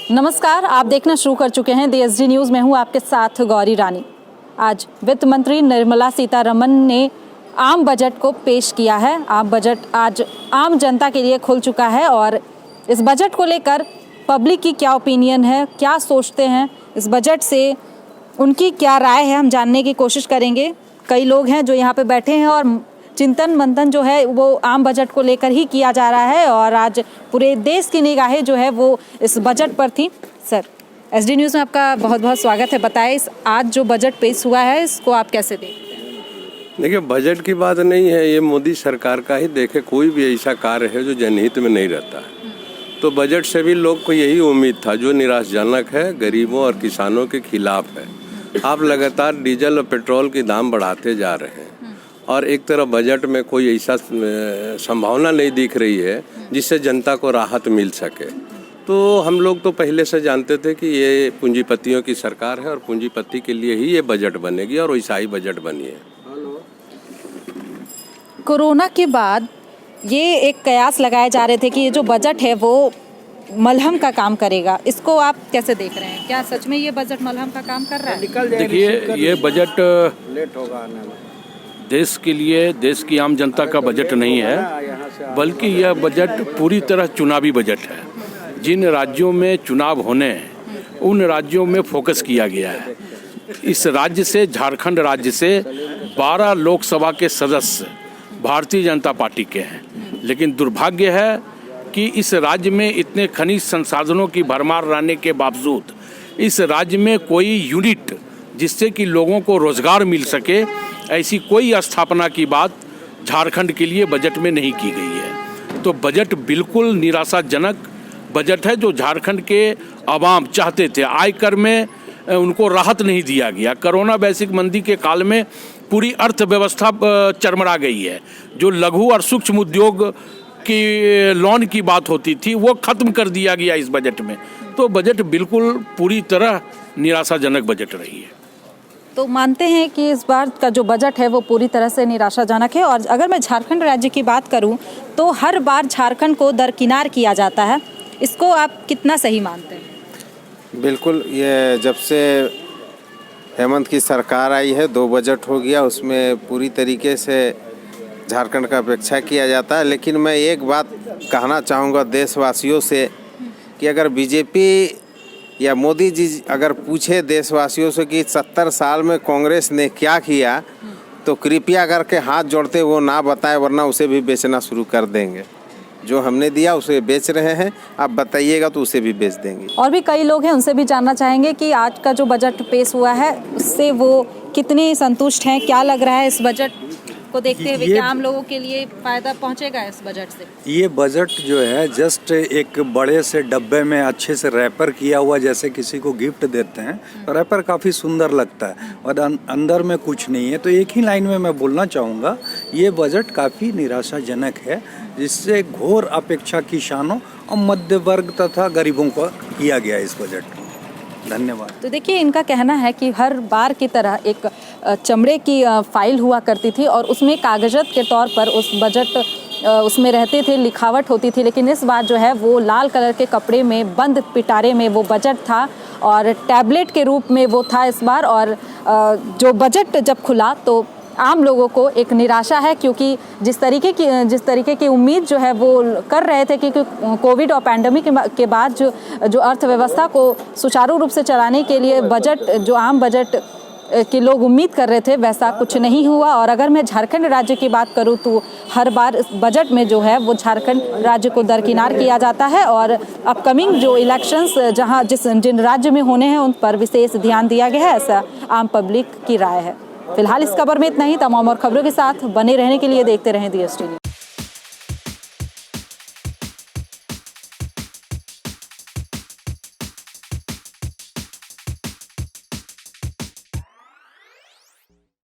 नमस्कार, आप देखना शुरू कर चुके हैं DSD न्यूज़ में हूं आपके साथ गौरी रानी। आज वित्त मंत्री निर्मला सीतारमण ने आम बजट को पेश किया है। आम बजट आज आम जनता के लिए खुल चुका है और इस बजट को लेकर पब्लिक की क्या ओपिनियन है, क्या सोचते हैं, इस बजट से उनकी क्या राय है, हम जानने की कोशिश करेंगे। कई लोग हैं जो यहाँ पे बैठे हैं और चिंतन मंथन जो है वो आम बजट को लेकर ही किया जा रहा है और आज पूरे देश की निगाहें जो है वो इस बजट पर थी। सर, SD न्यूज़ में आपका बहुत बहुत स्वागत है। बताएं, इस आज जो बजट पेश हुआ है इसको आप कैसे देखते हैं? देखिए, बजट की बात नहीं है, ये मोदी सरकार का ही देखे कोई भी ऐसा कार्य है जो जनहित में नहीं रहता है। तो बजट से भी लोग को यही उम्मीद था जो निराशाजनक है, गरीबों और किसानों के खिलाफ है। आप लगातार डीजल और पेट्रोल के दाम बढ़ाते जा रहे हैं और एक तरफ बजट में कोई ऐसा संभावना नहीं दिख रही है जिससे जनता को राहत मिल सके। तो हम लोग तो पहले से जानते थे कि ये पूंजीपतियों की सरकार है और पूंजीपति के लिए ही ये बजट बनेगी और वैसा ही बजट बनी है। कोरोना के बाद ये एक कयास लगाए जा रहे थे कि ये जो बजट है वो मलहम का काम करेगा। इसको आप कैसे देख रहे हैं? क्या सच में ये बजट मलहम का काम कर रहा है? देखिए, ये बजट लेट होगा आने में। देश के लिए, देश की आम जनता का बजट नहीं है, बल्कि यह बजट पूरी तरह चुनावी बजट है। जिन राज्यों में चुनाव होने हैं उन राज्यों में फोकस किया गया है। इस राज्य से, झारखंड राज्य से 12 लोकसभा के सदस्य भारतीय जनता पार्टी के हैं, लेकिन दुर्भाग्य है कि इस राज्य में इतने खनिज संसाधनों की भरमार रहने के बावजूद इस राज्य में कोई यूनिट जिससे कि लोगों को रोजगार मिल सके, ऐसी कोई स्थापना की बात झारखंड के लिए बजट में नहीं की गई है। तो बजट बिल्कुल निराशाजनक बजट है जो झारखंड के आवाम चाहते थे। आयकर में उनको राहत नहीं दिया गया। कोरोना वैश्विक मंदी के काल में पूरी अर्थव्यवस्था चरमरा गई है। जो लघु और सूक्ष्म उद्योग की लोन की बात होती थी वो खत्म कर दिया गया इस बजट में। तो बजट बिल्कुल पूरी तरह निराशाजनक बजट रही है। तो मानते हैं कि इस बार का जो बजट है वो पूरी तरह से निराशाजनक है। और अगर मैं झारखंड राज्य की बात करूं तो हर बार झारखंड को दरकिनार किया जाता है। इसको आप कितना सही मानते हैं? बिल्कुल, ये जब से हेमंत की सरकार आई है 2 बजट हो गया, उसमें पूरी तरीके से झारखंड का अपेक्षा किया जाता है। लेकिन मैं एक बात कहना चाहूँगा देशवासियों से कि अगर बीजेपी या मोदी जी अगर पूछे देशवासियों से कि 70 साल में कांग्रेस ने क्या किया, तो कृपया करके हाथ जोड़ते वो ना बताए, वरना उसे भी बेचना शुरू कर देंगे। जो हमने दिया उसे बेच रहे हैं, आप बताइएगा तो उसे भी बेच देंगे। और भी कई लोग हैं, उनसे भी जानना चाहेंगे कि आज का जो बजट पेश हुआ है उससे वो कितने संतुष्ट हैं, क्या लग रहा है इस बजट को देखते हुए कि आम लोगों के लिए फायदा पहुंचेगा इस बजट से? ये बजट जो है जस्ट एक बड़े से डब्बे में अच्छे से रैपर किया हुआ, जैसे किसी को गिफ्ट देते हैं, रैपर काफ़ी सुंदर लगता है और अंदर में कुछ नहीं है। तो एक ही लाइन में मैं बोलना चाहूँगा, ये बजट काफ़ी निराशाजनक है, जिससे घोर अपेक्षा किसानों और मध्य वर्ग तथा गरीबों को किया गया इस बजट में। धन्यवाद। तो देखिए, इनका कहना है कि हर बार की तरह एक चमड़े की फाइल हुआ करती थी और उसमें कागज़त के तौर पर उस बजट उसमें रहते थे, लिखावट होती थी। लेकिन इस बार जो है वो लाल कलर के कपड़े में बंद पिटारे में वो बजट था और टैबलेट के रूप में वो था इस बार। और जो बजट जब खुला तो आम लोगों को एक निराशा है, क्योंकि जिस तरीके की उम्मीद जो है वो कर रहे थे कि कोविड और पैंडेमिक के बाद जो अर्थव्यवस्था को सुचारू रूप से चलाने के लिए बजट, जो आम बजट के लोग उम्मीद कर रहे थे, वैसा कुछ नहीं हुआ। और अगर मैं झारखंड राज्य की बात करूं तो हर बार इस बजट में जो है वो झारखंड राज्य को दरकिनार किया जाता है और अपकमिंग जो इलेक्शंस जिन राज्य में होने हैं उन पर विशेष ध्यान दिया गया है, ऐसा आम पब्लिक की राय है। फिलहाल इस खबर में इतना ही। तमाम और खबरों के साथ बने रहने के लिए देखते रहें DSD न्यूज़।